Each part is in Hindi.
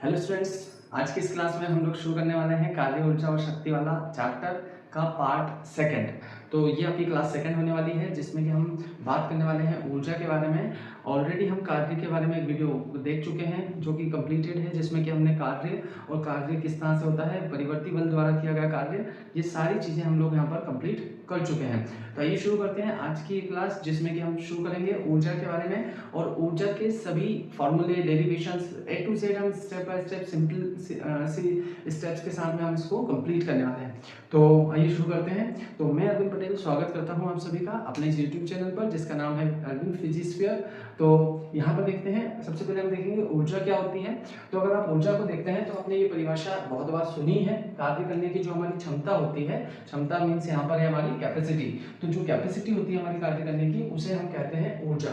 हेलो स्टूडेंट्स, आज की इस क्लास में हम लोग शुरू करने वाले हैं कार्य ऊर्जा और शक्ति वाला चैप्टर का पार्ट सेकंड। तो ये आपकी क्लास सेकंड होने वाली है, जिसमें कि हम बात करने वाले हैं ऊर्जा के बारे में। ऑलरेडी हम कार्य के बारे में एक वीडियो देख चुके हैं जो कि कंप्लीटेड है, जिसमें कि हमने कार्य और कार्य किस तरह से होता है, परिवर्ती बल द्वारा किया गया कार्य, ये सारी चीज़ें हम लोग यहाँ पर कंप्लीट कर चुके हैं। तो आइए शुरू करते हैं आज की क्लास, जिसमें कि हम शुरू करेंगे ऊर्जा के बारे में और ऊर्जा के सभी फॉर्मूले, डेरिवेशंस ए टू जेड हम स्टेप बाय स्टेप सिंपल सी स्टेप्स के साथ में हम इसको कंप्लीट करने वाले हैं। तो आइए शुरू करते हैं। तो मैं अरविंद पटेल स्वागत करता हूं आप सभी का अपने इस यूट्यूब चैनल पर, जिसका नाम है अरविंद फिजिस्फीयर। तो यहाँ पर देखते हैं, सबसे पहले हम देखेंगे ऊर्जा क्या होती है। तो अगर आप ऊर्जा को देखते हैं तो आपने ये परिभाषा बहुत बार सुनी है। कार्य करने की जो हमारी क्षमता होती है, क्षमता मीन्स यहाँ पर है हमारी कैपेसिटी। तो जो कैपेसिटी होती है हमारी कार्य करने की, उसे हम कहते हैं ऊर्जा।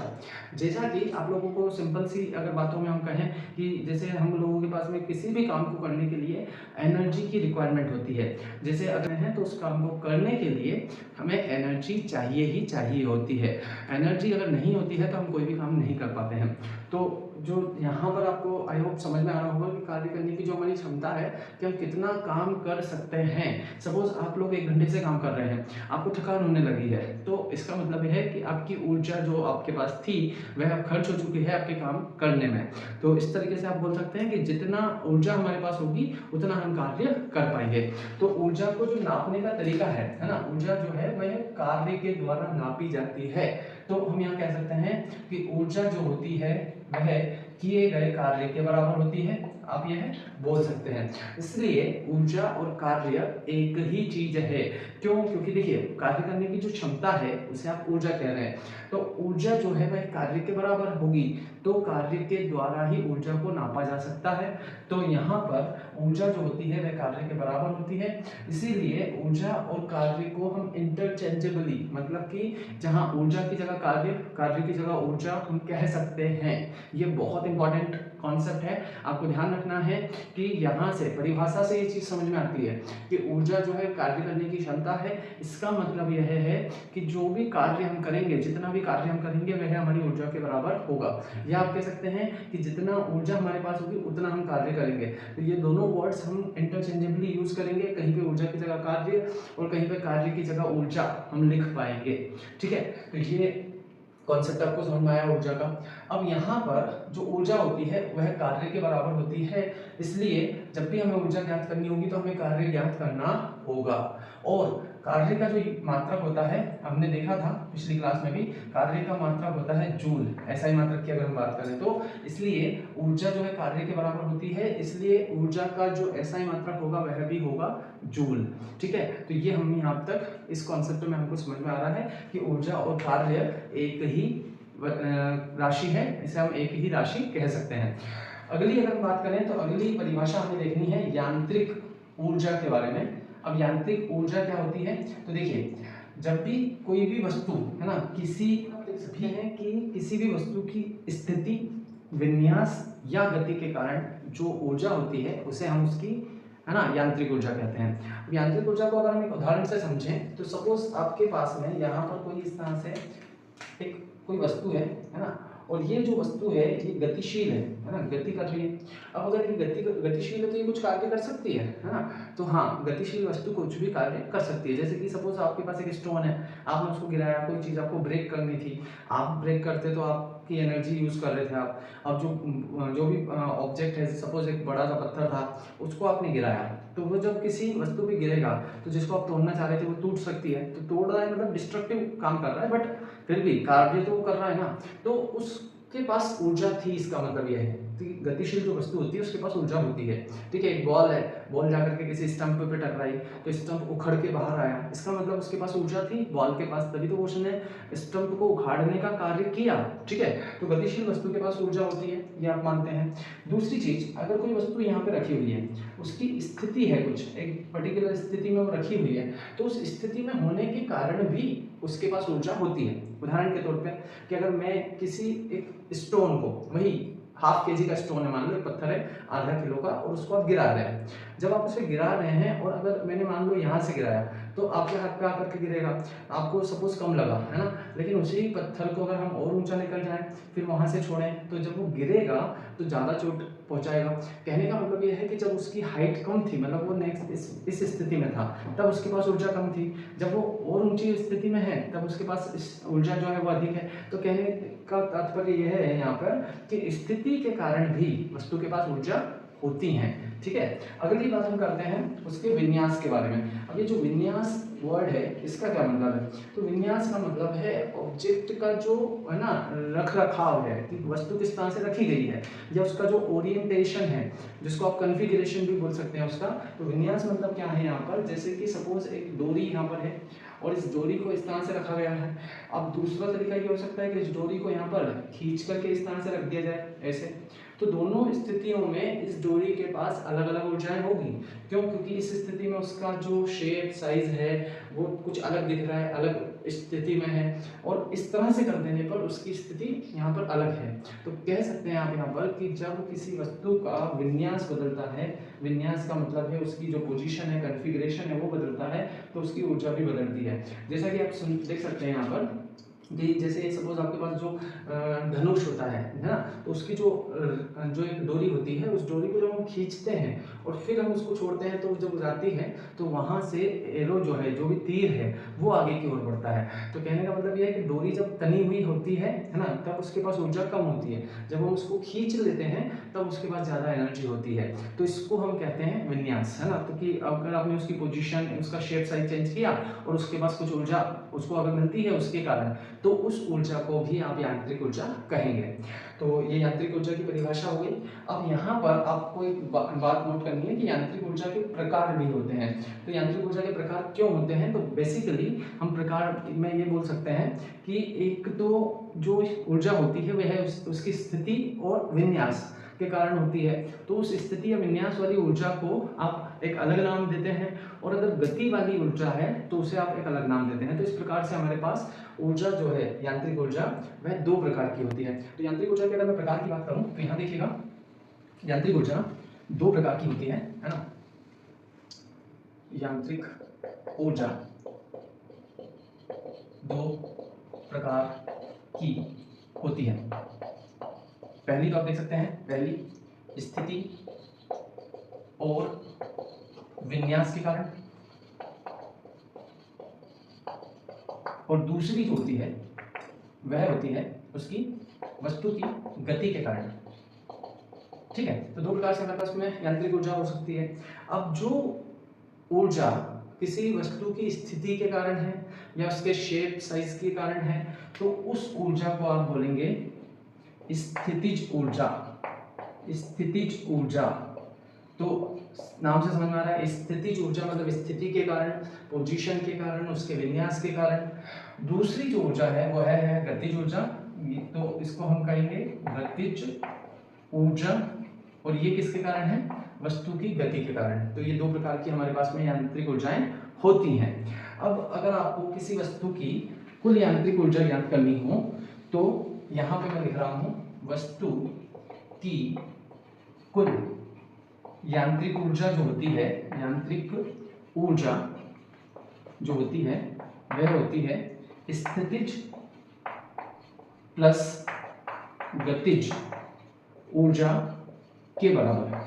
जैसा कि आप लोगों को सिंपल सी अगर बातों में हम कहें कि जैसे हम लोगों के पास में किसी भी काम को करने के लिए एनर्जी की रिक्वायरमेंट होती है। जैसे अगर है तो उस काम को करने के लिए हमें एनर्जी चाहिए ही चाहिए होती है। एनर्जी अगर नहीं होती है तो हम कोई भी काम नहीं कर पाते हैं। तो जो यहाँ पर आपको आई होप समझ में आ रहा होगा कि कार्य करने की जो हमारी क्षमता है कि हम कितना काम कर सकते हैं। सपोज आप लोग 1 घंटे से काम कर रहे हैं, आपको थकान होने लगी है, तो इसका मतलब है कि आपकी ऊर्जा जो आपके पास थी वह अब खर्च हो चुकी है आपके काम करने में। तो इस तरीके से आप बोल सकते हैं कि जितना ऊर्जा हमारे पास होगी उतना हम कार्य कर पाएंगे। तो ऊर्जा को जो नापने का तरीका है ना, ऊर्जा जो है वह कार्य के द्वारा नापी जाती है। तो हम यहाँ कह सकते हैं कि ऊर्जा जो होती है वह किए गए कार्य के बराबर होती है, आप यह बोल सकते हैं। इसलिए ऊर्जा और कार्य एक ही चीज है। क्यों? क्योंकि देखिए, कार्य करने की जो क्षमता है उसे आप ऊर्जा कह रहे हैं, तो ऊर्जा जो है वह कार्य के बराबर होगी, तो कार्य के द्वारा ही ऊर्जा को नापा जा सकता है। तो यहाँ पर ऊर्जा जो होती है वह कार्य के बराबर होती है। इसीलिए ऊर्जा और कार्य को हम इंटरचेंजेबली, मतलब कि जहाँ ऊर्जा की जगह कार्य, कार्य की जगह ऊर्जा, हम कह सकते हैं। ये बहुत इंपॉर्टेंट कॉन्सेप्ट है, आपको ध्यान रखना है कि यहाँ से परिभाषा से ये चीज समझ में आती है कि ऊर्जा जो है कार्य करने की क्षमता है। इसका मतलब यह है कि जो भी कार्य हम करेंगे, जितना भी कार्य हम करेंगे वह हमारी ऊर्जा के बराबर होगा। या आप कह सकते हैं कि जितना ऊर्जा हमारे पास होगी उतना हम कार्य करेंगे। तो ये दोनों वर्ड्स हम इंटरचेंजेबली यूज करेंगे, कहीं पे ऊर्जा की जगह कार्य और कहीं पे कार्य की जगह ऊर्जा हम लिख पाएंगे। ठीक है, तो ये कॉन्सेप्ट आपको समझ में आया ऊर्जा का। अब यहाँ पर जो ऊर्जा होती है वह कार्य के बराबर होती है। इसलिए जब भी हमें ऊर्जा ज्ञात करनी होगी तो हमें कार्य ज्ञात करना होगा। और कार्य का जो मात्रक होता है, हमने देखा था पिछली क्लास में भी, कार्य का मात्रक होता है जूल, ऐसा ही मात्रक की अगर हम बात करें तो। इसलिए ऊर्जा जो है कार्य के बराबर होती है, इसलिए ऊर्जा का जो ऐसा ही मात्रक होगा वह भी होगा जूल। ठीक है, तो ये हम यहाँ तक इस कॉन्सेप्ट में हमको समझ में आ रहा है कि ऊर्जा और कार्य एक ही राशि है, इसे हम एक ही राशि कह सकते हैं। अगली अगर बात करें तो अगली परिभाषा हमें देखनी है यांत्रिक ऊर्जा के बारे में। अब यांत्रिक ऊर्जा क्या होती है, तो देखिए, जब भी कोई भी वस्तु है ना, किसी भी है कि किसी भी वस्तु की स्थिति, विन्यास या गति के कारण जो ऊर्जा होती है उसे हम उसकी, है ना, यांत्रिक ऊर्जा कहते हैं। अब यांत्रिक ऊर्जा को अगर हम एक उदाहरण से समझें तो सपोज आपके पास में यहाँ पर कोई इस तरह से एक कोई वस्तु है ना, और ये जो वस्तु है ये गतिशील है ना, गति कर रही है। अब अगर ये गतिशील है तो ये कुछ कार्य कर सकती है ना। तो हाँ, गतिशील वस्तु कुछ भी कार्य कर सकती है। जैसे कि सपोज आपके पास एक स्टोन है, आपने उसको गिराया, कोई चीज आपको ब्रेक करनी थी, आप ब्रेक करते तो आपकी एनर्जी यूज कर रहे थे आप। अब जो भी ऑब्जेक्ट है, सपोज एक बड़ा सा पत्थर था, उसको आपने गिराया, तो वो जब किसी वस्तु पे गिरेगा तो जिसको आप तोड़ना चाह रहे थे वो टूट सकती है। तो तोड़ रहा है मतलब डिस्ट्रक्टिव काम कर रहा है, बट फिर भी कार्य तो वो कर रहा है ना। तो उसके पास ऊर्जा थी, इसका मतलब यह है कि गतिशील जो वस्तु होती है उसके पास ऊर्जा होती है। ठीक है, एक बॉल है, बॉल जाकर के किसी स्टंप पे टकराई तो स्टंप उखड़ के बाहर आया, इसका मतलब उसके पास ऊर्जा थी बॉल के पास, तभी तो उसने स्टंप को उखाड़ने का कार्य किया। ठीक है, तो गतिशील वस्तु के पास ऊर्जा होती है, ये आप मानते हैं। दूसरी चीज, अगर कोई वस्तु यहाँ पे रखी हुई है, उसकी स्थिति है, कुछ एक पर्टिकुलर स्थिति में वो रखी हुई है, तो उस स्थिति में होने के कारण भी उसके पास ऊर्जा होती है। उदाहरण के तौर पे कि अगर मैं किसी एक स्टोन को, वही हाफ केजी का स्टोन है, मान लो एक पत्थर है आधा किलो का, और उसको आप गिरा रहे हैं। जब आप उसे गिरा रहे हैं और अगर मैंने मान लो यहाँ से गिराया तो आपके हाथ पे आकर के गिरेगा, आपको सपोज कम लगा है ना, लेकिन उसी पत्थर को अगर हम और ऊंचा निकल जाएं फिर वहां से छोड़ें तो जब वो गिरेगा तो ज़्यादा चोट पहुंचाएगा। कहने का मतलब ये है कि जब उसकी हाइट कम थी, मतलब वो नेक्स्ट इस स्थिति में था, तब उसके पास ऊर्जा कम थी। जब वो और ऊंची स्थिति में है तब उसके पास ऊर्जा जो है वो अधिक है। तो कहने का तात्पर्य यह है यहाँ पर कि स्थिति के कारण भी वस्तु के पास ऊर्जा होती हैं। ठीक है, अगली बात हम करते हैं उसके विन्यास के बारे में। अब ये जो विन्यास वर्ड है इसका क्या मतलब है? तो विन्यास का मतलब है ऑब्जेक्ट का जो है ना रख रखाव है, कि वस्तु किस तरह से रखी गई है, या उसका जो ओरिएंटेशन है, जिसको आप कॉन्फ़िगरेशन भी बोल सकते हैं उसका। तो विन्यास मतलब क्या है यहाँ पर, जैसे कि सपोज एक डोरी यहाँ पर है और इस डोरी को इस तरह से रखा गया है। अब दूसरा तरीका ये हो सकता है कि इस डोरी को यहाँ पर खींच करके इस तरह से रख दिया जाए ऐसे। तो दोनों स्थितियों में इस डोरी के पास अलग अलग ऊर्जाएं होगी। क्यों? क्योंकि इस स्थिति में उसका जो शेप साइज है वो कुछ अलग दिख रहा है, अलग स्थिति में है, और इस तरह से कर देने पर उसकी स्थिति यहाँ पर अलग है। तो कह सकते हैं आप यहाँ पर कि जब किसी वस्तु का विन्यास बदलता है, विन्यास का मतलब है उसकी जो पोजीशन है, कॉन्फ़िगरेशन है वो बदलता है, तो उसकी ऊर्जा भी बदलती है। जैसा कि आप देख सकते हैं यहाँ पर कि जैसे सपोज आपके पास जो धनुष होता है ना, तो उसकी जो एक डोरी होती है, उस डोरी को जब हम खींचते हैं और फिर हम उसको छोड़ते हैं तो जब जाती है तो वहाँ से एरो जो है, जो भी तीर है, वो आगे की ओर बढ़ता है। तो कहने का मतलब यह है कि डोरी जब तनी हुई होती है ना, तब उसके पास ऊर्जा कम होती है। जब हम उसको खींच लेते हैं तब उसके पास ज़्यादा एनर्जी होती है। तो इसको हम कहते हैं विन्यास, है ना। तो कि अगर आपने उसकी पोजीशन, उसका शेप साइज चेंज किया और उसके पास कुछ ऊर्जा उसको अगर मिलती है उसके कारण, तो उस ऊर्जा को भी आप यांत्रिक ऊर्जा कहेंगे। तो ये यांत्रिक ऊर्जा की परिभाषा हो गई। अब यहाँ पर आपको एक बात नोट करनी है कि यांत्रिक ऊर्जा के प्रकार भी होते हैं। तो यांत्रिक ऊर्जा के प्रकार क्यों होते हैं? तो बेसिकली हम प्रकार में ये बोल सकते हैं कि एक तो जो ऊर्जा होती है वह है उसकी स्थिति और विन्यास के कारण होती है। तो उस स्थिति या विन्यास वाली ऊर्जा को आप एक अलग नाम देते हैं, और अगर गति वाली ऊर्जा है तो उसे आप एक अलग नाम देते हैं। तो इस प्रकार से हमारे पास ऊर्जा जो है, यांत्रिक ऊर्जा, वह दो प्रकार की होती है। तो यांत्रिक ऊर्जा की अगर मैं प्रकार की बात करूं तो यहाँ देखिएगा, यांत्रिक ऊर्जा दो प्रकार की होती है ना। यांत्रिक ऊर्जा दो प्रकार की होती है। पहली तो आप देख सकते हैं, पहली स्थिति और विन्यास के कारण, और दूसरी जो होती है वह होती है उसकी वस्तु की गति के कारण। ठीक है, तो दो प्रकार से हमारे पास में यांत्रिक ऊर्जा हो सकती है। अब जो ऊर्जा किसी वस्तु की स्थिति के कारण है या उसके शेप साइज के कारण है, तो उस ऊर्जा को आप बोलेंगे स्थितिज ऊर्जा। स्थितिज ऊर्जा, तो नाम से समझ में आ रहा है, स्थितिज ऊर्जा मतलब स्थिति के कारण, पोजीशन के कारण, उसके विन्यास के कारण। दूसरी जो ऊर्जा है वो है गतिज ऊर्जा, तो इसको हम कहेंगे गतिज ऊर्जा, और ये किसके कारण है? वस्तु की गति के कारण। तो ये दो प्रकार की हमारे पास में यांत्रिक ऊर्जाएं होती हैं। अब अगर आपको किसी वस्तु की कुल यांत्रिक ऊर्जा ज्ञात करनी हो तो यहाँ पे मैं लिख रहा हूँ वस्तु की कुल यांत्रिक ऊर्जा जो होती है, यांत्रिक ऊर्जा जो होती है वह होती है स्थितिज प्लस गतिज ऊर्जा के बराबर,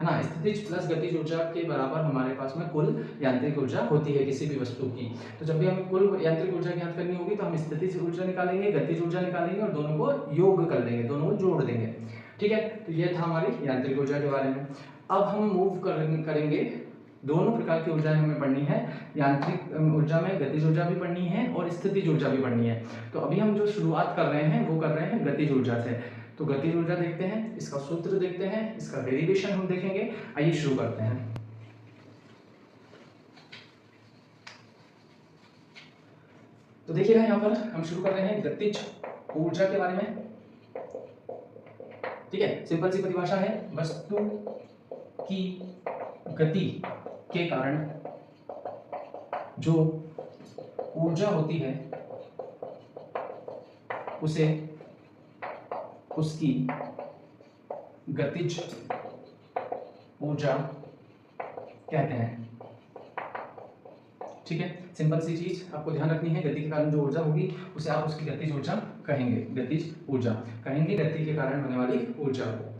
है ना। स्थितिज प्लस गतिज ऊर्जा के बराबर हमारे पास में कुल यांत्रिक ऊर्जा होती है किसी भी वस्तु की। तो जब भी हमें कुल यांत्रिक ऊर्जा ज्ञात करनी होगी तो हम स्थितिज ऊर्जा निकालेंगे, गतिज ऊर्जा निकालेंगे और दोनों को योग कर देंगे, दोनों को जोड़ देंगे। ठीक है, तो ये था हमारी यांत्रिक ऊर्जा के बारे में। अब हम मूव करेंगे, दोनों प्रकार की ऊर्जाएं हमें पढ़नी है। यांत्रिक ऊर्जा में गतिज ऊर्जा भी पढ़नी है और स्थितिज ऊर्जा भी पढ़नी है। तो अभी हम जो शुरुआत कर रहे हैं वो कर रहे हैं गतिज ऊर्जा से। तो गतिज ऊर्जा देखते हैं, इसका सूत्र देखते हैं, इसका डेरिवेशन हम देखेंगे। आइए शुरू करते हैं। तो देखिएगा यहाँ पर हम शुरू कर रहे हैं गतिज ऊर्जा के बारे में। ठीक है, सिंपल सी परिभाषा है, वस्तु की गति के कारण जो ऊर्जा होती है उसे उसकी गतिज ऊर्जा कहते हैं। ठीक है, सिंपल सी चीज आपको ध्यान रखनी है, गति के कारण जो ऊर्जा होगी उसे आप उसकी गतिज ऊर्जा कहेंगे, गतिज ऊर्जा कहेंगे, गति के कारण होने वाली ऊर्जा को।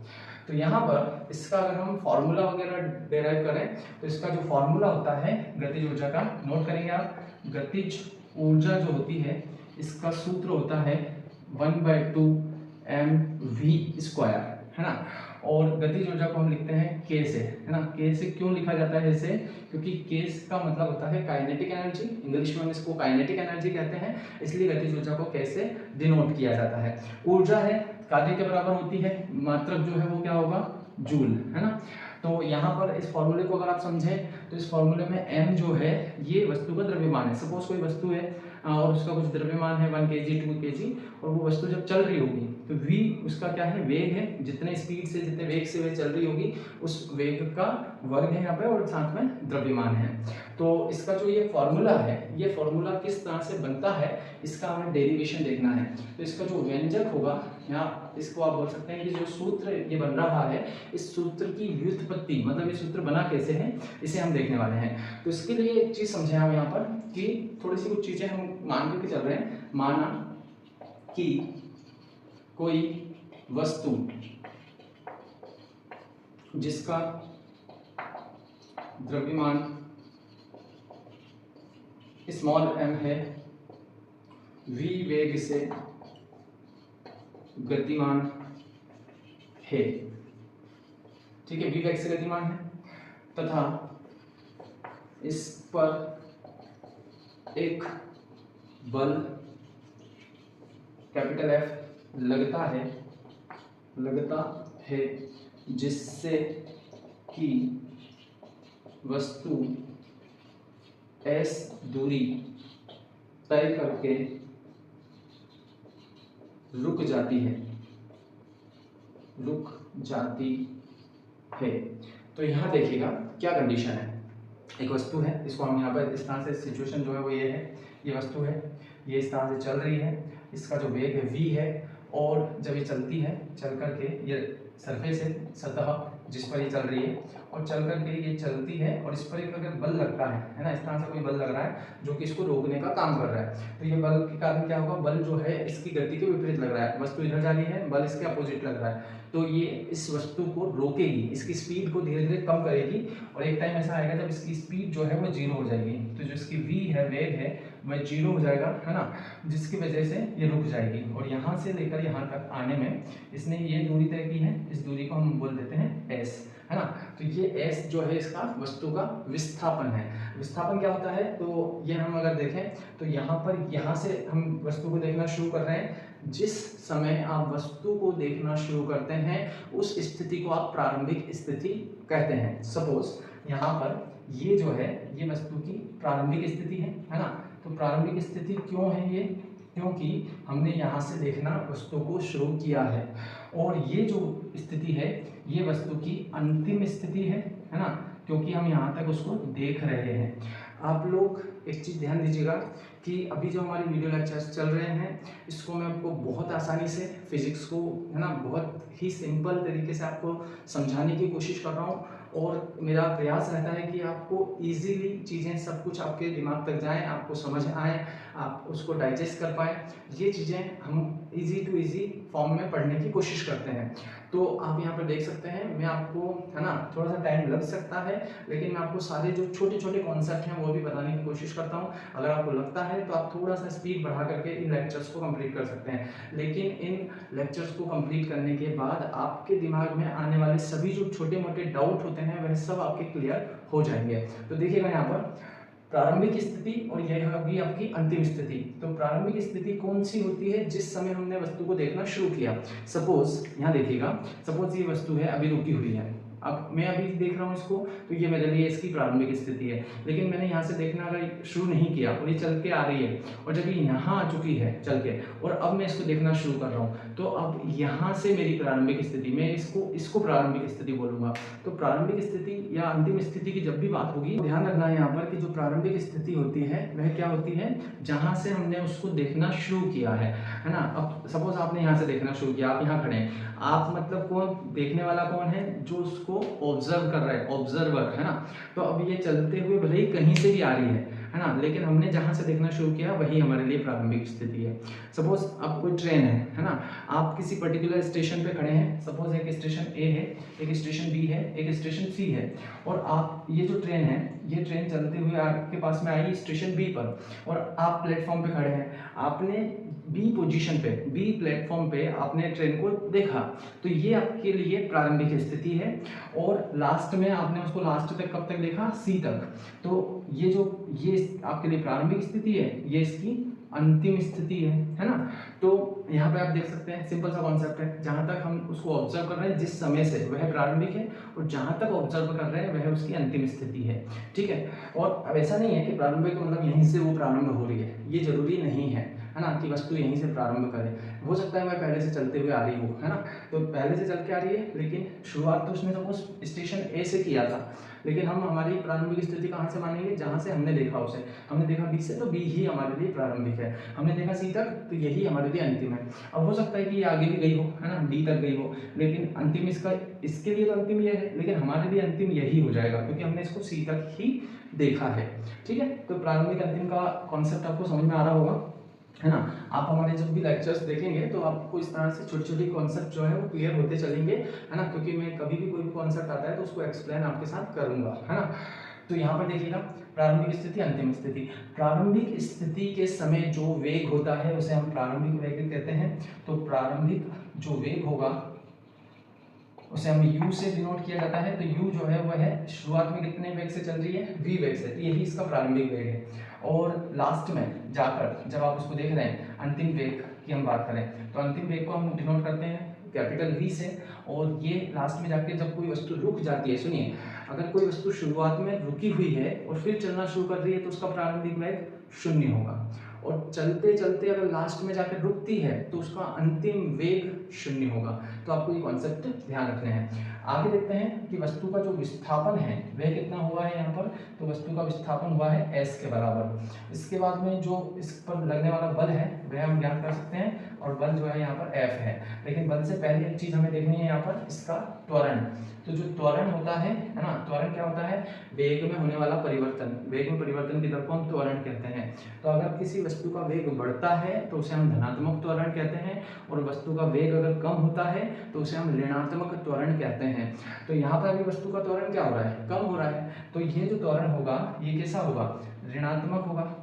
तो यहाँ पर इसका अगर हम फॉर्मूला वगैरह डिराइव करें तो इसका जो फॉर्मूला होता है गतिज ऊर्जा का, नोट करेंगे आप। गतिज ऊर्जा जो होती है इसका सूत्र होता है 1/2 mv², है ना। और गतिज ऊर्जा को हम लिखते हैं k से, है ना। k से क्यों लिखा जाता है ऐसे, क्योंकि k का मतलब होता है काइनेटिक एनर्जी, इंग्लिश में हम इसको काइनेटिक एनर्जी कहते हैं, इसलिए गतिज ऊर्जा को k से डिनोट किया जाता है। ऊर्जा है कार्य के बराबर होती है, मात्रक जो है वो क्या होगा, जूल, है ना। तो यहाँ पर इस फॉर्मूले को अगर आप समझें तो इस फॉर्मूले में m जो है ये वस्तु का द्रव्यमान है। सपोज कोई वस्तु है और उसका कुछ द्रव्यमान है 1 kg 2 kg, और वो वस्तु जब चल रही होगी तो v उसका क्या है, वेग है, जितने स्पीड से जितने वेग से वे चल रही होगी उस वेग का वर्ग है यहाँ पे, और साथ में द्रव्यमान है। तो इसका जो ये फॉर्मूला है, ये फॉर्मूला किस तरह से बनता है इसका हमें डेरिवेशन देखना है। तो इसका जो व्यंजक होगा, यहाँ इसको आप बोल सकते हैं कि जो सूत्र ये बन रहा है, इस सूत्र की व्युत्पत्ति, मतलब ये सूत्र बना कैसे है, इसे हम देखने वाले हैं। तो इसके लिए एक चीज समझे हम यहाँ पर कि थोड़ी सी कुछ चीजें हम मान के चल रहे हैं। माना कि कोई वस्तु जिसका द्रव्यमान स्मॉल m है, v वेग से गतिमान है, ठीक है, v वेग से गतिमान है, तथा इस पर एक बल कैपिटल F लगता है जिससे कि वस्तु s दूरी तय करके रुक जाती है। तो यहाँ देखिएगा क्या कंडीशन है। एक वस्तु है, इसको हम यहाँ पर इस तरह से, सिचुएशन जो है वो ये है, ये वस्तु है, ये इस तरह से चल रही है, इसका जो वेग है v है, और जब ये चलती है, चल करके ये सरफेस है, सतह जिस पर ये चल रही है, और चल करके ये चलती है, और इस पर एक अगर बल लगता है ना, इस तरह से कोई बल लग रहा है जो कि इसको रोकने का काम कर रहा है, तो ये बल के कारण क्या होगा, बल जो है इसकी गति के विपरीत लग रहा है, वस्तु इधर जा रही है, बल इसके अपोजिट लग रहा है, तो ये इस वस्तु को रोकेगी, इसकी स्पीड को धीरे धीरे कम करेगी, और एक टाइम ऐसा आएगा जब इसकी स्पीड जो है वो 0 हो जाएगी। तो जो इसकी v है, वेग है, वह 0 हो जाएगा, है ना, जिसकी वजह से ये रुक जाएगी, और यहाँ से लेकर यहाँ तक आने में इसने ये दूरी तय की है, इस दूरी को हम बोल देते हैं s, है ना। तो ये s जो है इसका वस्तु का विस्थापन है। विस्थापन क्या होता है, तो ये हम अगर देखें तो यहाँ से हम वस्तु को देखना शुरू कर रहे हैं। जिस समय आप वस्तु को देखना शुरू करते हैं उस स्थिति को आप प्रारंभिक स्थिति कहते हैं। सपोज यहाँ पर ये जो है ये वस्तु की प्रारंभिक स्थिति है ना। तो प्रारंभिक स्थिति क्यों है ये, क्योंकि हमने यहाँ से देखना वस्तु को शुरू किया है, और ये जो स्थिति है ये वस्तु की अंतिम स्थिति है ना, क्योंकि हम यहाँ तक उसको देख रहे हैं। आप लोग एक चीज़ ध्यान दीजिएगा कि अभी जो हमारी वीडियो लेक्चर्स चल रहे हैं इसको मैं आपको बहुत आसानी से फिजिक्स को, है ना, बहुत ही सिंपल तरीके से आपको समझाने की कोशिश कर रहा हूँ, और मेरा प्रयास रहता है कि आपको इजीली चीज़ें सब कुछ आपके दिमाग तक जाएं, आपको समझ आए, आप उसको डाइजेस्ट कर पाएँ। ये चीज़ें हम इजी टू इजी फॉर्म में पढ़ने की कोशिश करते हैं। तो आप यहाँ पर देख सकते हैं, मैं आपको, है ना, थोड़ा सा टाइम लग सकता है, लेकिन मैं आपको सारे जो छोटे छोटे कॉन्सेप्ट हैं वो भी बताने की कोशिश करता हूँ। अगर आपको लगता है तो आप थोड़ा सा स्पीड बढ़ा करके इन लेक्चर्स को कंप्लीट कर सकते हैं, लेकिन इन लेक्चर्स को कंप्लीट करने के बाद आपके दिमाग में आने वाले सभी जो छोटे मोटे डाउट होते हैं वह सब आपके क्लियर हो जाएंगे। तो देखिएगा यहाँ पर प्रारंभिक स्थिति और यह होगी आपकी अंतिम स्थिति। तो प्रारंभिक स्थिति कौन सी होती है, जिस समय हमने वस्तु को देखना शुरू किया। सपोज यहाँ देखिएगा, सपोज ये वस्तु है अभी रुकी हुई है, अब मैं अभी देख रहा हूँ इसको, तो ये मेरे लिए इसकी प्रारंभिक स्थिति है, लेकिन मैंने यहाँ से देखना अगर शुरू नहीं किया और ये चल के आ रही है, और जब ये यहाँ आ चुकी है चल के और अब मैं इसको देखना शुरू कर रहा हूँ, तो अब यहाँ से मेरी प्रारंभिक स्थिति, मैं इसको प्रारंभिक स्थिति बोलूँगा। तो प्रारंभिक स्थिति या अंतिम स्थिति की जब भी बात होगी, ध्यान रखना है यहाँ पर कि जो प्रारंभिक स्थिति होती है वह क्या होती है, जहाँ से हमने उसको देखना शुरू किया है ना। अब सपोज आपने यहाँ से देखना शुरू किया, आप यहाँ खड़े हैं, आप मतलब कौन, देखने वाला कौन है, जो उसको ऑब्जर्व कर रहा है, ऑब्जर्वर है ना। तो अब ये चलते हुए भले ही कहीं से भी आ रही है ना, लेकिन हमने जहाँ से देखना शुरू किया वही हमारे लिए प्रारंभिक स्थिति है। सपोज अब कोई ट्रेन है ना, आप किसी पर्टिकुलर स्टेशन पे खड़े हैं, सपोज एक स्टेशन ए है, एक स्टेशन बी है, एक स्टेशन सी है, और आप ये जो ट्रेन है, ये ट्रेन चलते हुए आपके पास में आई स्टेशन बी पर, और आप प्लेटफॉर्म पे खड़े हैं, आपने बी पोजीशन पे, बी प्लेटफॉर्म पे आपने ट्रेन को देखा, तो ये आपके लिए प्रारंभिक स्थिति है। और लास्ट में आपने उसको लास्ट तक कब तक देखा, सी तक, तो ये आपके लिए प्रारंभिक स्थिति है, ये इसकी अंतिम स्थिति है ना। तो यहाँ पे आप देख सकते हैं सिंपल सा कॉन्सेप्ट है, जहाँ तक हम उसको ऑब्जर्व कर रहे हैं जिस समय से, वह प्रारंभिक है, और जहाँ तक ऑब्जर्व कर रहे हैं वह उसकी अंतिम स्थिति है, ठीक है। और अब ऐसा नहीं है कि प्रारंभिक मतलब यहीं से वो प्रारंभ हो रही है, ये जरूरी नहीं है ना कि वस्तु यहीं से प्रारंभ करे। हो सकता है वह पहले से चलते हुए आ रही हो, है ना, तो पहले से चल के आ रही है, लेकिन शुरुआत तो उसने सपोज स्टेशन ए से किया था, लेकिन हम हमारी प्रारंभिक स्थिति कहाँ से मानेंगे, जहाँ से हमने देखा उसे, हमने देखा बी से, तो बी ही हमारे लिए प्रारंभिक है, हमने देखा सी तक, तो यही हमारे लिए अंतिम है। अब हो सकता है कि ये आगे भी गई हो, है ना, डी तक गई हो, लेकिन अंतिम इसके लिए तो अंतिम ये है, लेकिन हमारे लिए अंतिम यही हो जाएगा क्योंकि हमने इसको सी तक ही देखा है, ठीक है। तो प्रारंभिक अंतिम का कॉन्सेप्ट आपको समझ में आ रहा होगा, है ना। आप हमारे जब भी लेक्चर्स देखेंगे तो आपको इस तरह से छोटी छोटी कॉन्सेप्ट जो है वो क्लियर होते चलेंगे, है ना, क्योंकि मैं कभी भी कोई भी कॉन्सेप्ट आता है तो उसको एक्सप्लेन आपके साथ करूंगा, है ना। तो यहाँ पर देखिएगा प्रारंभिक स्थिति, अंतिम स्थिति। प्रारंभिक स्थिति के समय जो वेग होता है उसे हम प्रारंभिक वेग कहते हैं। तो प्रारंभिक जो वेग होगा उसे हम u से डिनोट किया जाता है। तो u जो है वह है शुरुआत में कितने वेग से चल रही है, v वेग से, तो यही इसका प्रारंभिक वेग है। और लास्ट में जाकर जब आप उसको देख रहे हैं, अंतिम वेग की हम बात करें तो अंतिम वेग को हम डिनोट करते हैं कैपिटल V से। और ये लास्ट में जाके जब कोई वस्तु रुक जाती है, सुनिए, अगर कोई वस्तु शुरुआत में रुकी हुई है और फिर चलना शुरू कर रही है तो उसका प्रारंभिक वेग 0 होगा, और चलते चलते अगर लास्ट में जाकर रुकती है तो उसका अंतिम वेग 0 होगा। तो आपको ये कॉन्सेप्ट ध्यान रखने हैं। आगे देखते हैं कि वस्तु का जो विस्थापन है वह कितना हुआ है यहाँ पर। तो वस्तु का विस्थापन हुआ है s के बराबर। इसके बाद में जो इस पर लगने वाला बल है वह हम ज्ञात कर सकते हैं, और बल जो है यहाँ पर F है। लेकिन बल से पहले एक चीज हमें देखनी है यहाँ पर, इसका त्वरण। तो जो त्वरण होता है ना, त्वरण क्या होता है, वेग में होने वाला परिवर्तन, वेग में परिवर्तन की दर को हम त्वरण कहते हैं। तो अगर किसी वस्तु का वेग बढ़ता है तो उसे हम धनात्मक त्वरण कहते हैं, और वस्तु का वेग अगर कम होता है तो उसे हम ऋणात्मक त्वरण कहते हैं। तो यहाँ पर अभी वस्तु का त्वरण क्या हो रहा है, कम हो रहा है, तो ये जो त्वरण होगा ये कैसा होगा, ऋणात्मक होगा।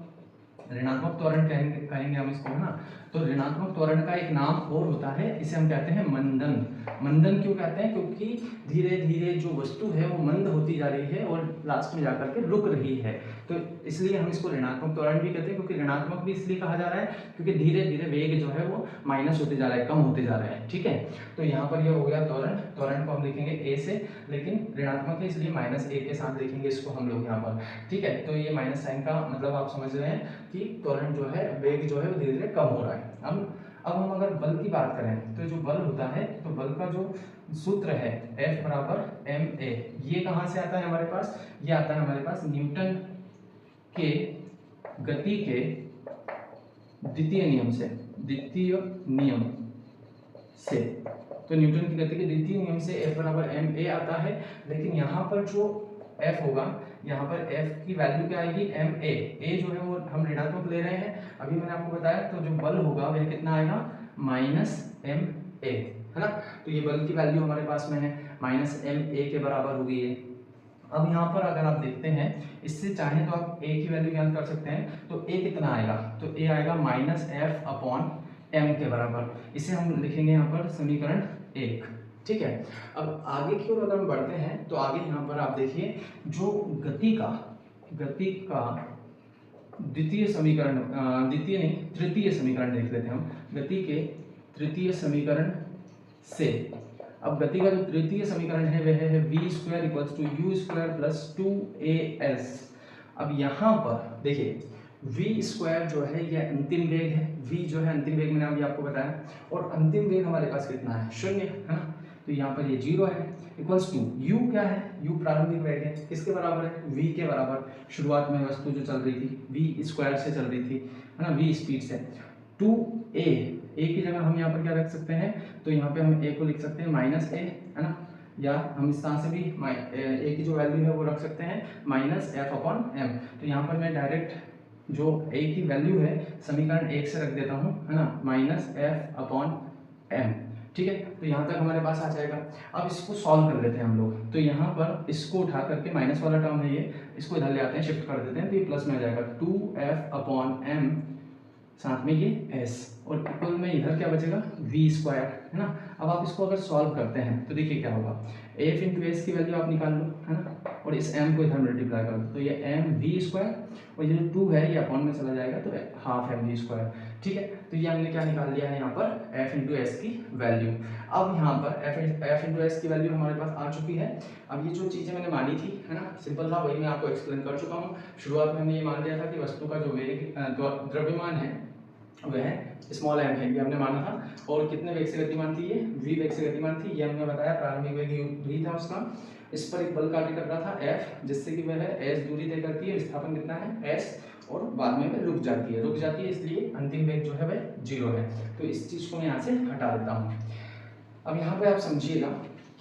ऋणात्मक त्वरण कहेंगे हम इसको, है ना। तो ऋणात्मक त्वरण का एक नाम और होता है, इसे हम कहते हैं मंदन। मंदन क्यों कहते हैं, क्योंकि धीरे धीरे जो वस्तु है वो मंद होती जा रही है और लास्ट में जाकर के रुक रही है, तो इसलिए हम इसको ऋणात्मक त्वरण भी कहते हैं। क्योंकि ऋणात्मक भी इसलिए कहा जा रहा है क्योंकि धीरे धीरे वेग जो है वो माइनस होते जा रहा है, कम होते जा रहा है, ठीक है। तो यहाँ पर ये हो गया त्वरण। त्वरण को हम लिखेंगे ए से, लेकिन ऋणात्मक है इसलिए -1 के साथ लिखेंगे इसको हम लोग यहाँ पर, ठीक है। तो ये माइनस साइन का मतलब आप समझ रहे हैं कि त्वरण जो है, वेग जो है वो धीरे धीरे कम हो रहा है। अब हम अगर बल की बात करें तो जो बल होता है, तो बल का जो सूत्र है F बराबर ma, ये कहाँ से आता है हमारे पास, ये आता है हमारे पास न्यूटन के गति के द्वितीय नियम से, द्वितीय नियम से। तो न्यूटन की गति के द्वितीय नियम से F बराबर ma आता है। लेकिन यहाँ पर जो F होगा, यहाँ पर F की वैल्यू क्या आएगी, ma, a जो है वो हम ऋणात्मक ले रहे हैं, अभी मैंने आपको बताया। तो जो बल होगा वह कितना आएगा, -ma, है ना। तो ये बल की वैल्यू हमारे पास में है, -ma के बराबर होगी ये। अब यहाँ पर अगर आप देखते हैं, इससे चाहे तो आप a की वैल्यू ज्ञात कर सकते हैं। तो a कितना आएगा, तो a आएगा -F/m के बराबर। इसे हम लिखेंगे यहाँ पर समीकरण 1, ठीक है। अब आगे की ओर अगर हम बढ़ते हैं तो आगे यहाँ पर आप देखिए जो गति का द्वितीय समीकरण, द्वितीय नहीं तृतीय समीकरण देख लेते हैं हम। गति के तृतीय समीकरण से, अब गति का जो तृतीय समीकरण है वह है v² = u² + 2as। अब यहाँ पर देखिए v स्क्वायर जो है ये अंतिम वेग है, v जो है अंतिम वेग मैंने अभी आपको बताया, और अंतिम वेग हमारे पास कितना है, 0 है ना, तो यहाँ पर ये 0 है, इक्वल्स टू u क्या है, u प्रारंभिक वेग है, किसके बराबर है, v के बराबर, शुरुआत में वस्तु जो चल रही थी v स्क्वायर से चल रही थी, है ना, v स्पीड से, 2a, a की जगह हम यहाँ पर क्या रख सकते हैं, तो यहाँ पे हम a को लिख सकते हैं माइनस a, है ना, या हम इस तरह से भी a की जो वैल्यू है वो रख सकते हैं माइनस f अपॉन m। तो यहाँ पर मैं डायरेक्ट जो a की वैल्यू है समीकरण 1 से रख देता हूँ, है ना, माइनस f अपॉन m, ठीक है, तो यहाँ तक हमारे पास आ जाएगा। अब इसको सॉल्व कर लेते हैं हम लोग, तो यहाँ पर इसको उठा करके माइनस वाला टर्म है ये, इसको इधर ले आते हैं, शिफ्ट कर देते हैं, तो ये प्लस में आ जाएगा 2f अपॉन m, साथ में ये s, और इक्वल में इधर क्या बचेगा v स्क्वायर, है ना। अब आप इसको अगर सॉल्व करते हैं तो देखिए क्या होगा, f इंटू एस की वैल्यू आप निकाल लो, है ना, और इस m को इधर मल्टीप्लाई कर लो, तो ये m v स्क्वायर, और ये जो 2 है ये अपॉन में चला जाएगा, तो हाफ m v स्क्वायर, ठीक है। तो ये हमने क्या निकाल लिया है यहाँ पर f इंटू एस की वैल्यू। अब यहाँ पर f इंटू एस की वैल्यू हमारे पास आ चुकी है। अब ये जो चीज़ें मैंने मानी थी, है ना, सिंपल था, वही मैं आपको एक्सप्लेन कर चुका हूँ। शुरुआत में हमने ये मान लिया था कि वस्तु का जो वेग द्रव्यमान है वह स्मॉल m है, ये हमने माना था, और कितने वेग से गतिमान थी, ये v वेग से गतिमान थी, ये हमने बताया, प्रारंभिक वेग v था उसका, इस पर एक बल कार्य कर रहा था f, जिससे कि वह s दूरी तय करती है, विस्थापन कितना है s, और बाद में वह रुक जाती है, इसलिए अंतिम वेग जो है वह 0 है। तो इस चीज़ को मैं यहाँ से हटा देता हूँ। अब यहाँ पे आप समझिएगा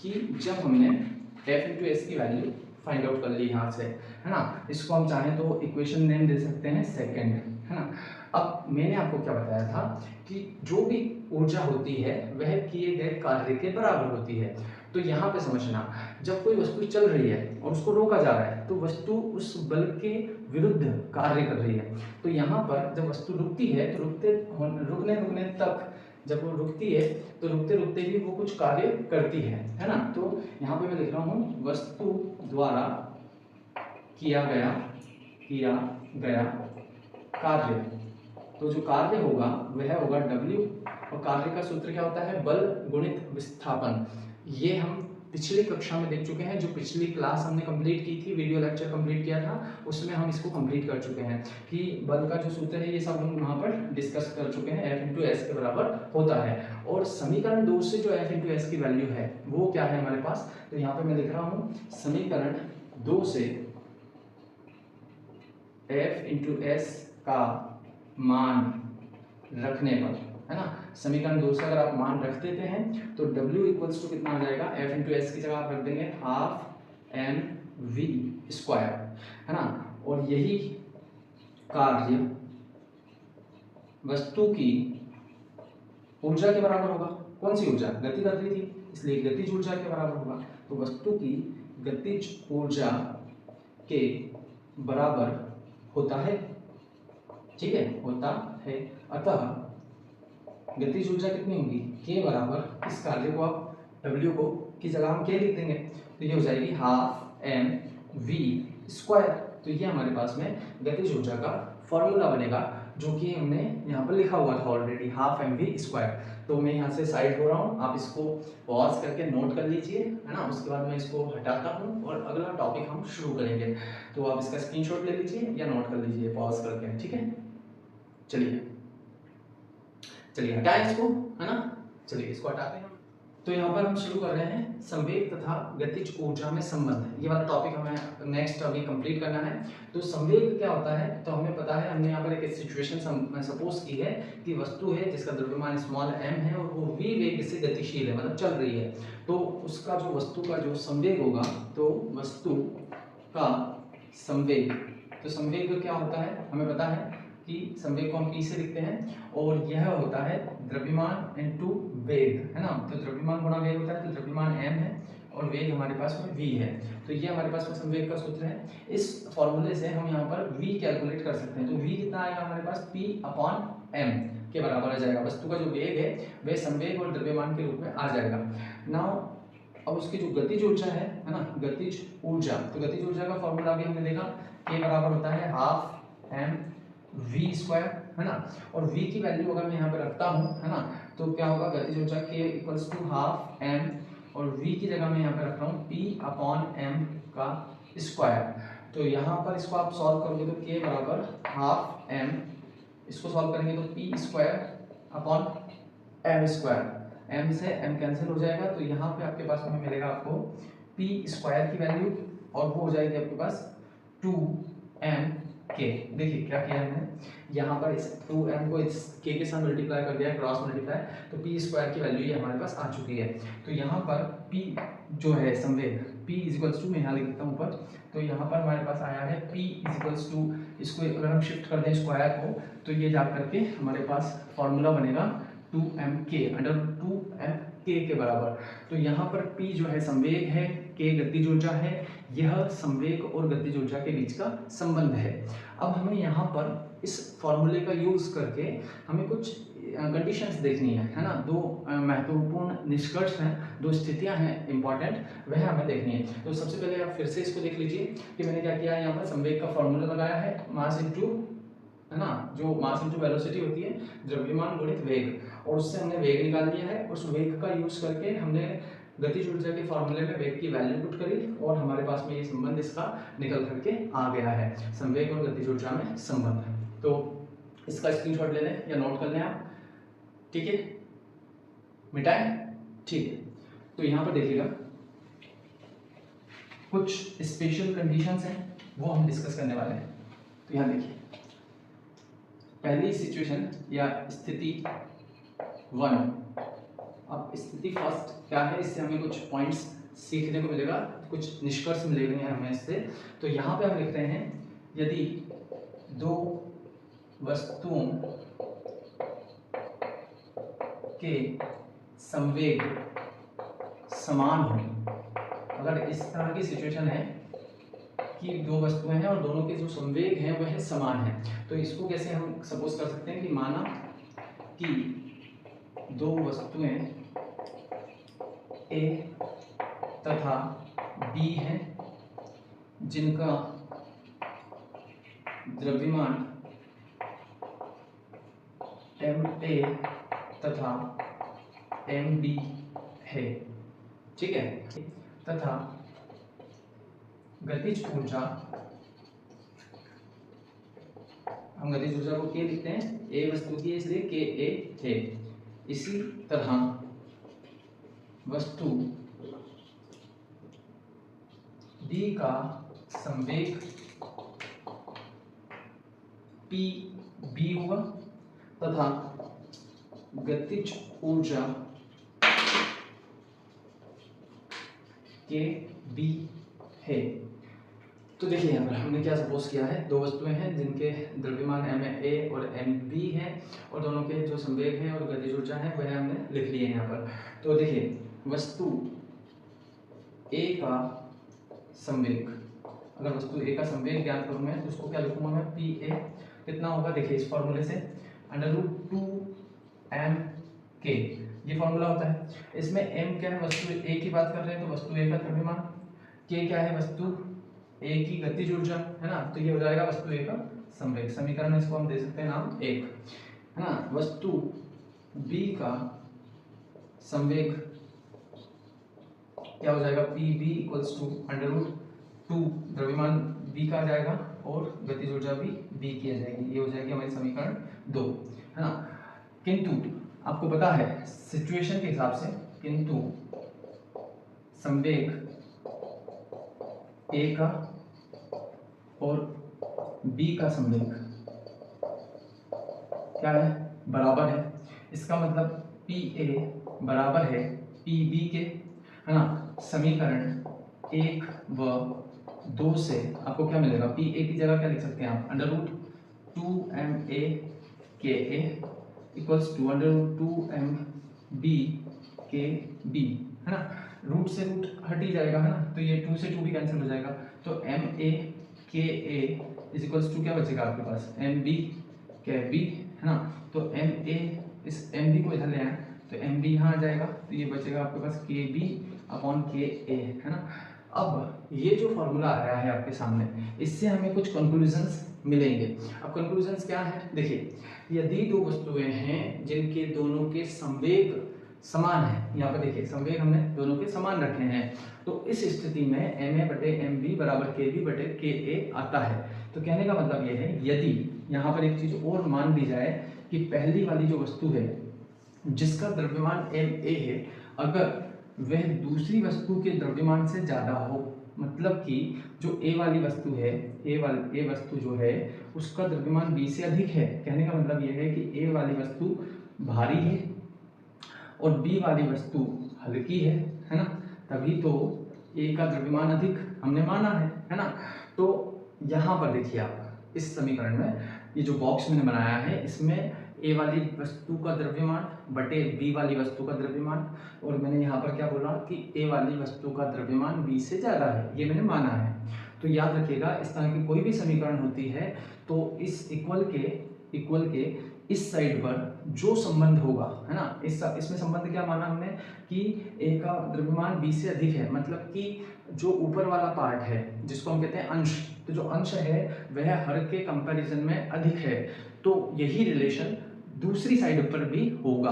कि जब हमने f इंटू एस की वैल्यू फाइंड आउट कर ली यहाँ से, है ना, इसको हम चाहें तो इक्वेशन नेम दे सकते हैं सेकंड, है ना। अब मैंने आपको क्या बताया था कि जो भी ऊर्जा होती है वह किए गए कार्य के बराबर होती है। तो यहाँ पे समझना, जब कोई वस्तु चल रही है और उसको रोका जा रहा है तो वस्तु उस बल के विरुद्ध कार्य कर रही है। तो यहाँ पर जब वस्तु रुकती है तो रुकने तक, जब वो रुकती है तो रुकते रुकते भी वो कुछ कार्य करती है ना। तो यहाँ पे मैं लिख रहा हूँ वस्तु द्वारा किया गया कार्य, तो जो कार्य होगा वह होगा W, और कार्य का सूत्र क्या होता है, बल गुणित विस्थापन। ये हम पिछली कक्षा में देख चुके हैं, जो पिछली क्लास हमने कंप्लीट की थी, वीडियो लेक्चर कंप्लीट किया था, उसमें हम इसको कंप्लीट कर चुके हैं कि बल का जो सूत्र है ये सब हम वहाँ पर डिस्कस कर चुके हैं, F इंटू एस के बराबर होता है। और समीकरण 2 से जो F इंटू एस की वैल्यू है वो क्या है हमारे पास, तो यहाँ पे मैं लिख रहा हूँ समीकरण 2 से F इंटू एस का मान रखने पर, है ना, समीकरण 2 से अगर आप मान रख देते हैं तो W इक्वल्स टू कितना आ जाएगा, F इंटू एस की जगह आप रख देंगे हाफ m v स्क्वायर, है ना, और यही कार्य वस्तु की ऊर्जा के बराबर होगा। कौन सी ऊर्जा, गति कर रही थी, इसलिए गतिज ऊर्जा के बराबर होगा। तो वस्तु की गतिज ऊर्जा के बराबर होता है, ठीक है, होता है। अतः गतिज ऊर्जा कितनी होगी, k बराबर, इस कार्य को आप W को की जगह हम k लिख देंगे, तो ये हो जाएगी हाफ m v स्क्वायर। तो ये हमारे पास में गतिज ऊर्जा का फॉर्मूला बनेगा, जो कि हमने यहाँ पर लिखा हुआ था already, half m v square. तो मैं यहाँ से साइड हो रहा हूँ, आप इसको पॉज करके नोट कर लीजिए, है ना, उसके बाद मैं इसको हटाता हूँ और अगला टॉपिक हम शुरू करेंगे। तो आप इसका स्क्रीनशॉट ले लीजिए या नोट कर लीजिए पॉज करके, ठीक है। चलिए हटाएं इसको, है ना, चलिए इसको हटाते हैं। तो यहाँ पर हम शुरू कर रहे हैं संवेग तथा गतिज ऊर्जा में संबंध, ये वाला टॉपिक हमें नेक्स्ट अभी कंप्लीट करना है। तो संवेग क्या होता है, तो हमें पता है, हमने यहाँ पर एक सिचुएशन सपोज की है कि वस्तु है जिसका द्रव्यमान स्मॉल m है और वो v वेग से गतिशील है, मतलब चल रही है। तो उसका जो वस्तु का जो संवेग होगा, तो वस्तु का संवेग, तो संवेग क्या होता है, हमें पता है कि संवेग को हम p से लिखते हैं, और यह होता है द्रव्यमान इनटू वेग, है ना। तो द्रव्यमान गुणा वेग होता है, तो द्रव्यमान m है और वेग हमारे पास में v है। तो ये हमारे पास में संवेग का सूत्र है। इस फॉर्मूले से हम यहाँ पर v कैलकुलेट कर सकते हैं। तो v कितना आएगा हमारे पास, p अपॉन m के बराबर आ जाएगा। वस्तु का जो वेग है वह संवेग और द्रव्यमान के रूप में आ जाएगा। नाउ अब उसकी जो गतिज ऊर्जा है ना, गतिज ऊर्जा, तो गतिज ऊर्जा का फॉर्मूला भी हमने देखा, k बराबर होता है हाफ m v स्क्वायर, है ना। और v की वैल्यू अगर मैं यहाँ पे रखता हूँ, है ना, तो क्या होगा, गतिज ऊर्जा k equals to half m, और v की जगह मैं यहाँ पे रख रहा हूँ p अपॉन m का स्क्वायर। तो यहाँ पर इसको आप सॉल्व करोगे तो k बराबर हाफ m, इसको सॉल्व करेंगे तो p square upon m square, m से m कैंसिल हो जाएगा, तो यहाँ पे आपके पास में मिलेगा आपको p स्क्वायर की वैल्यू और वो हो जाएगी आपके पास 2mk। देखिए क्या किया हमने, यहाँ पर इस 2m को इस k के साथ मल्टीप्लाई कर दिया, क्रॉस मल्टीप्लाई, तो p स्क्वायर की वैल्यू ये हमारे पास आ चुकी है। तो यहाँ पर p जो है संवेग p इजिकल्स टू, मैं यहाँ लिख देता हूँ ऊपर, तो यहाँ पर हमारे पास आया है p इजिकल्स टू, इसको अगर हम शिफ्ट कर दें स्क्वायर को तो ये जा करके हमारे पास फॉर्मूला बनेगा 2mk अंडर 2mk के बराबर। तो यहाँ पर p जो है संवेग है, k गतिज ऊर्जा है, यह संवेग और गतिज ऊर्जा के बीच का संबंध है। अब हमें यहाँ पर इस फॉर्मूले का यूज करके हमें कुछ कंडीशंस देखनी है ना, दो महत्वपूर्ण निष्कर्ष हैं, दो स्थितियां हैं इंपॉर्टेंट, वह हमें देखनी है। तो सबसे पहले आप फिर से इसको देख लीजिए कि मैंने क्या किया है, यहाँ पर संवेग का फॉर्मूला लगाया है, मास इनटू, है ना, जो मास इनटू वेलोसिटी होती है, द्रव्यमान गुणित वेग, और उससे हमने वेग निकाल लिया है। उस वेग का यूज करके हमने गतिज ऊर्जा के फॉर्मूले में वेग की वैल्यू पुट करी और हमारे पास में ये संबंध इसका निकल करके आ गया है, संवेग और गतिज ऊर्जा में संबंध। तो इसका स्क्रीनशॉट ले लें या नोट कर लें आप, ठीक है, मिटाएं, ठीक है। तो यहाँ पर देखिएगा कुछ स्पेशल कंडीशंस हैं, वो हम डिस्कस करने वाले हैं। तो यहाँ देखिए पहली सिचुएशन या स्थिति 1। अब स्थिति फर्स्ट क्या है, इससे हमें कुछ पॉइंट्स सीखने को मिलेगा, कुछ निष्कर्ष मिलेंगे हमें इससे। तो यहाँ पे हम लिखते हैं, यदि दो वस्तुओं के संवेग समान हो, अगर इस तरह की सिचुएशन है कि दो वस्तुएं हैं और दोनों के जो संवेग हैं वह समान है, तो इसको कैसे हम सपोज कर सकते हैं कि माना कि दो वस्तुएं A तथा B हैं जिनका द्रव्यमान MA तथा MB है, ठीक है, तथा गतिज ऊर्जा, हम गतिज ऊर्जा को K लिखते हैं, A वस्तु की है इसलिए KA है। इसी तरह वस्तु B का संवेग PB होगा तथा गतिज ऊर्जा KB है। तो देखिए यहाँ पर हमने क्या सपोज किया है, दो वस्तुएं हैं जिनके द्रव्यमान MA और MB हैं और दोनों के जो संवेग हैं और गतिज ऊर्जा है वह हमने लिख लिए हैं यहाँ पर। तो देखिए वस्तु A का संवेग, अगर वस्तु A का संवेग ज्ञात करूँ मैं तो उसको क्या लिखूंगा मैं, PA कितना होगा, देखिए इस फॉर्मूले से √2mk, ये फॉर्मूला होता है। इसमें m क्या है, वस्तु A की बात कर रहे हैं तो वस्तु A का द्रव्यमान, k क्या है, वस्तु A की गतिज ऊर्जा, है ना, तो ये हो जाएगा वस्तु A का संवेग। समीकरण इसको हम दे सकते हैं नाम 1, है ना। वस्तु B का संवेग क्या हो जाएगा, PB इक्वल्स टू √2, द्रव्यमान B का आ जाएगा और गतिज ऊर्जा भी B की आ जाएगी, ये हो जाएगी हमारी समीकरण 2, है ना। किंतु आपको पता है सिचुएशन के हिसाब से, किंतु संवेग A का और B का संवेग क्या है, बराबर है। इसका मतलब PA बराबर है PB के, है ना। समीकरण 1 व 2 से आपको क्या मिलेगा, PA की जगह क्या लिख सकते हैं आप, √2mA KA equals to √2mB KB, है ना। रूट से रूट हट ही जाएगा, है ना, तो ये 2 से 2 भी कैंसिल हो जाएगा, तो MA KA is equals to क्या बचेगा आपके पास, MB KB, है ना। तो MA, इस MB को इधर ले आए तो MB यहाँ आ जाएगा, तो ये बचेगा आपके पास KB अपॉन KA, है ना। अब ये जो फॉर्मूला आया है आपके सामने, इससे हमें कुछ कंक्लूजन्स मिलेंगे। अब कंक्लूजन्स क्या है, देखिए यदि दो वस्तुएं हैं जिनके दोनों के संवेग समान है। यहाँ पर देखिए संवेग हमने दोनों के समान रखे हैं, तो इस स्थिति में ma बटे mb बराबर kb बटे ka आता है। तो कहने का मतलब ये है, यदि यहाँ पर एक चीज और मान ली जाए कि पहली वाली जो वस्तु है जिसका द्रव्यमान ma है, अगर वह दूसरी वस्तु के द्रव्यमान से ज्यादा हो, मतलब कि जो a वाली वस्तु है, a वस्तु जो है उसका द्रव्यमान b से अधिक है। कहने का मतलब यह है कि a वाली वस्तु भारी है और b वाली वस्तु हल्की है ना, तभी तो a का द्रव्यमान अधिक हमने माना है ना। तो यहाँ पर देखिए आप इस समीकरण में ये जो बॉक्स मैंने बनाया है, इसमें a वाली वस्तु का द्रव्यमान बटे b वाली वस्तु का द्रव्यमान, और मैंने यहाँ पर क्या बोला कि a वाली वस्तु का द्रव्यमान b से ज़्यादा है, ये मैंने माना है। तो याद रखिएगा, इस तरह की कोई भी समीकरण होती है तो इस इक्वल के इस साइड पर जो संबंध होगा, है ना, इसमें संबंध क्या माना हमने कि a का द्रव्यमान b से अधिक है, मतलब कि जो ऊपर वाला पार्ट है जिसको हम कहते हैं अंश, तो जो अंश है वह हर के कंपैरिजन में अधिक है, तो यही रिलेशन दूसरी साइड पर भी होगा।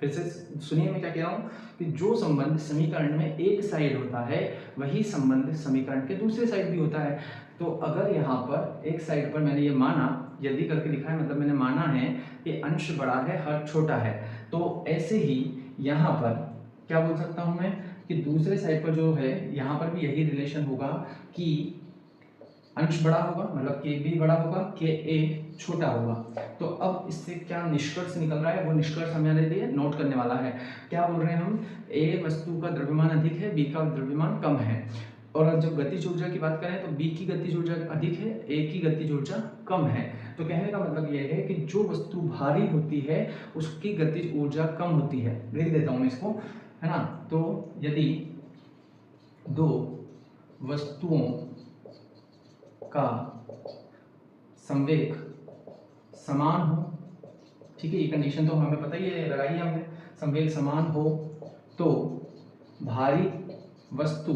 फिर से सुनिए मैं क्या कह रहा हूँ कि जो संबंध समीकरण में एक साइड होता है वही संबंध समीकरण के दूसरे साइड भी होता है। तो अगर यहाँ पर एक साइड पर मैंने ये माना, यदि करके लिखा है, मतलब मैंने माना है कि अंश बड़ा है हर छोटा है, तो ऐसे ही यहाँ पर क्या बोल सकता हूँ मैं कि दूसरे साइड पर जो है यहाँ पर भी यही रिलेशन होगा कि अंश बड़ा होगा, मतलब के बी बड़ा होगा, के ए छोटा होगा। तो अब इससे क्या निष्कर्ष निकल रहा है, वो निष्कर्ष हमारे लिए नोट करने वाला है। क्या बोल रहे हैं हम, ए वस्तु का द्रव्यमान अधिक है, बी का द्रव्यमान कम है, और जब गतिज ऊर्जा की बात करें तो बी की गतिज ऊर्जा अधिक है, ए की गतिज ऊर्जा कम है। तो कहने का मतलब यह है कि जो वस्तु भारी होती है उसकी गतिज ऊर्जा कम होती है। लिख देता हूं मैं इसको, है ना। तो यदि दो वस्तुओं का संवेग समान हो, ठीक है, ये कंडीशन तो हमें पता ही है, लगाई है हमने, संवेग समान हो तो भारी वस्तु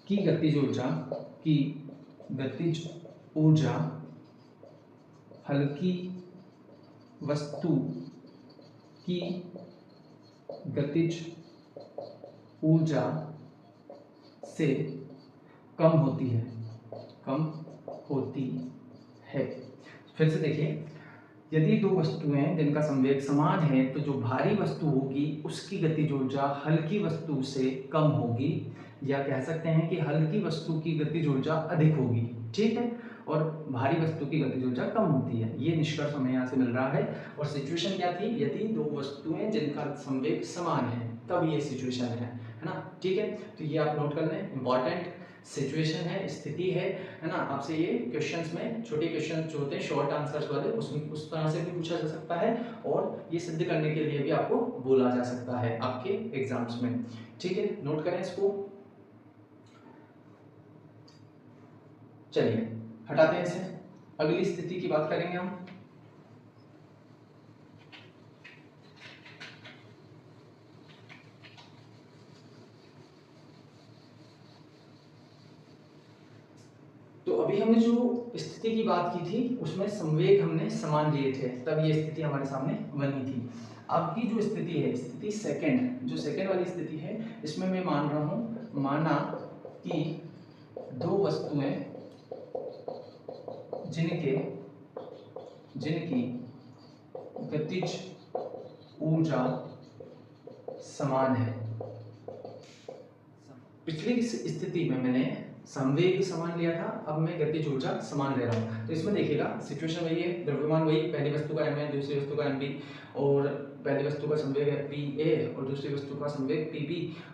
की गतिज ऊर्जा हल्की वस्तु की गतिज ऊर्जा से कम होती है, फिर से देखिए, यदि दो वस्तुएं जिनका संवेग समान है तो जो भारी वस्तु होगी उसकी गतिज ऊर्जा हल्की वस्तु से कम होगी, या कह सकते हैं कि हल्की वस्तु की गतिज ऊर्जा अधिक होगी, ठीक है, और भारी वस्तु की गतिज ऊर्जा कम होती है। ये निष्कर्ष हमें यहाँ से मिल रहा है। और सिचुएशन क्या थी, यदि दो वस्तुएं जिनका संवेग समान है तब ये सिचुएशन है ना, ठीक है। तो ये आप नोट कर लें, इंपॉर्टेंट सिचुएशन है, स्थिति है ना। आपसे ये क्वेश्चंस में छोटे क्वेश्चन जो होते हैं शॉर्ट आंसर्स वाले, उस तरह से भी पूछा जा सकता है, और ये सिद्ध करने के लिए भी आपको बोला जा सकता है आपके एग्जाम्स में, ठीक है। नोट करें इसको। चलिए हटाते हैं इसे, अगली स्थिति की बात करेंगे हम। तो अभी हमने जो स्थिति की बात की थी उसमें संवेग हमने समान लिए थे, तब ये स्थिति हमारे सामने बनी थी। अब की जो स्थिति है, स्थिति सेकंड, जो सेकंड वाली स्थिति है, इसमें मैं मान रहा हूं, माना कि दो वस्तुएं जिनकी गतिज ऊर्जा समान है। पिछली स्थिति में मैंने संवेग समान लिया था, अब मैं गतिज ऊर्जा समान ले रहा हूँ। तो इसमें देखिएगा सिचुएशन वही है, द्रव्यमान वही, पहली वस्तु का m है, दूसरी वस्तु का mb, और पहली वस्तु का संवेग है pa और दूसरी वस्तु का संवेग pb,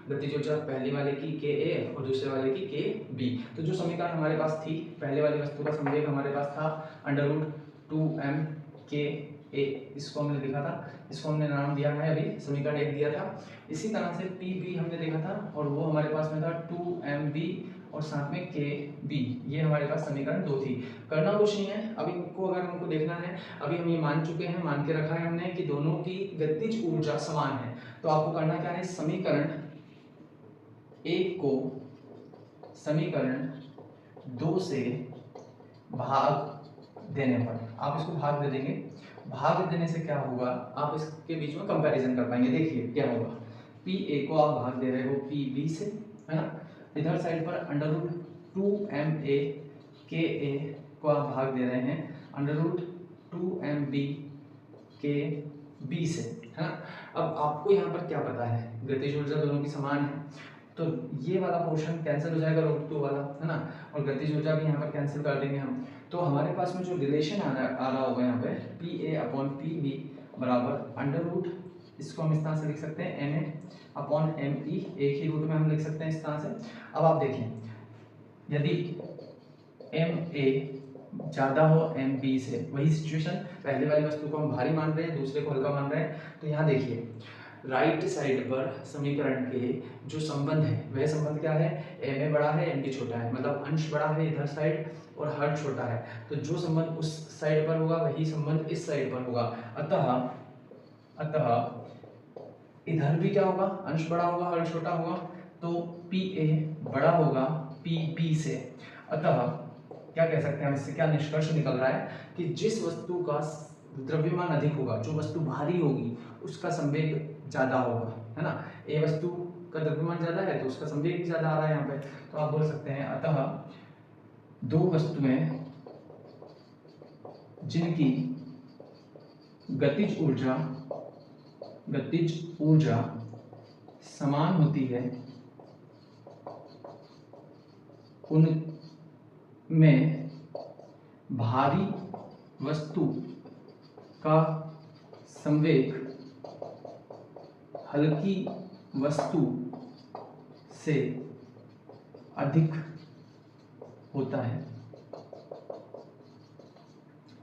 गतिज ऊर्जा पहली वाले की ka और दूसरे वाले की kb। तो जो समीकरण हमारे पास थी, पहले वाली वस्तु का संवेग हमारे पास था √2m k a, इसको हमने लिखा था, इसको हमने नाम दिया है, अभी समीकरण 1 दिया था। इसी तरह से pb हमने देखा था और वो हमारे पास में था 2mb और साथ में kb, ये हमारे पास समीकरण 2 थी। करना कुछ नहीं है, अब इनको अगर हमको देखना है, अभी हम ये मान चुके हैं, मान के रखा है हमने कि दोनों की गतिज ऊर्जा समान है। तो आपको करना क्या है, समीकरण 1 को समीकरण 2 से भाग देने पर, आप इसको भाग दे देंगे भाग देने से क्या होगा, आप इसके बीच में कंपैरिजन कर पाएंगे। देखिए क्या होगा, पी ए को आप भाग दे रहे हो पी बी से, है ना। इधर साइड पर अंडर रूट 2ma के ए को आप भाग दे रहे हैं अंडर रूट 2mb के बी से, है ना। अब आपको यहाँ पर क्या पता है, गतिज ऊर्जा दोनों की समान है, तो ये वाला पोर्शन कैंसिल हो जाएगा रूट 2 वाला, है ना, और गतिज ऊर्जा भी यहाँ पर कैंसिल कर देंगे हम। तो हमारे पास में जो रिलेशन आ रहा होगा यहाँ पे P A upon P B बराबर अंडर रूट, इसको हम इस तरह से लिख सकते हैं M A upon M E, एक ही रूट में हम लिख सकते हैं इस तरह से। अब आप देखिए, यदि एम ए ज़्यादा हो एम बी से, वही सिचुएशन, पहले वाली वस्तु को हम भारी मान रहे हैं, दूसरे को हल्का मान रहे हैं, तो यहाँ देखिए राइट साइड पर समीकरण के जो संबंध है वह संबंध क्या है, एम ए बड़ा है एम बी छोटा है, मतलब अंश बड़ा है इधर साइड और हर छोटा है, तो जो संबंध उस साइड पर होगा वही संबंध इस साइड पर होगा। अतः इधर भी क्या होगा, अंश बड़ा होगा हर छोटा होगा, तो पी ए बड़ा होगा पी बी से। अतः क्या कह सकते हैं हम, इससे क्या निष्कर्ष निकल रहा है कि जिस वस्तु का द्रव्यमान अधिक होगा, जो वस्तु भारी होगी, उसका संवेग ज्यादा होगा, है ना। ए वस्तु का द्रव्यमान ज्यादा है तो उसका संवेग भी ज्यादा आ रहा है यहाँ पे, तो आप बोल सकते हैं अतः दो वस्तुएं जिनकी गतिज ऊर्जा समान होती है उनमें भारी वस्तु का संवेग हल्की वस्तु से अधिक होता है।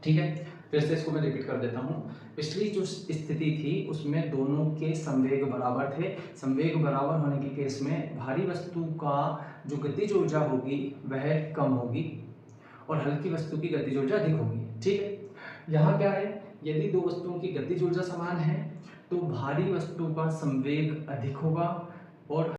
ठीक है, फिर से इसको मैं रिपीट कर देता हूँ। पिछली जो स्थिति थी उसमें दोनों के संवेग बराबर थे, संवेग बराबर होने के केस में भारी वस्तु का जो गतिज ऊर्जा होगी वह कम होगी और हल्की वस्तु की गतिज ऊर्जा अधिक होगी। ठीक है, यहाँ क्या है, यदि दो वस्तुओं की गतिज ऊर्जा समान है तो भारी वस्तु का संवेग अधिक होगा और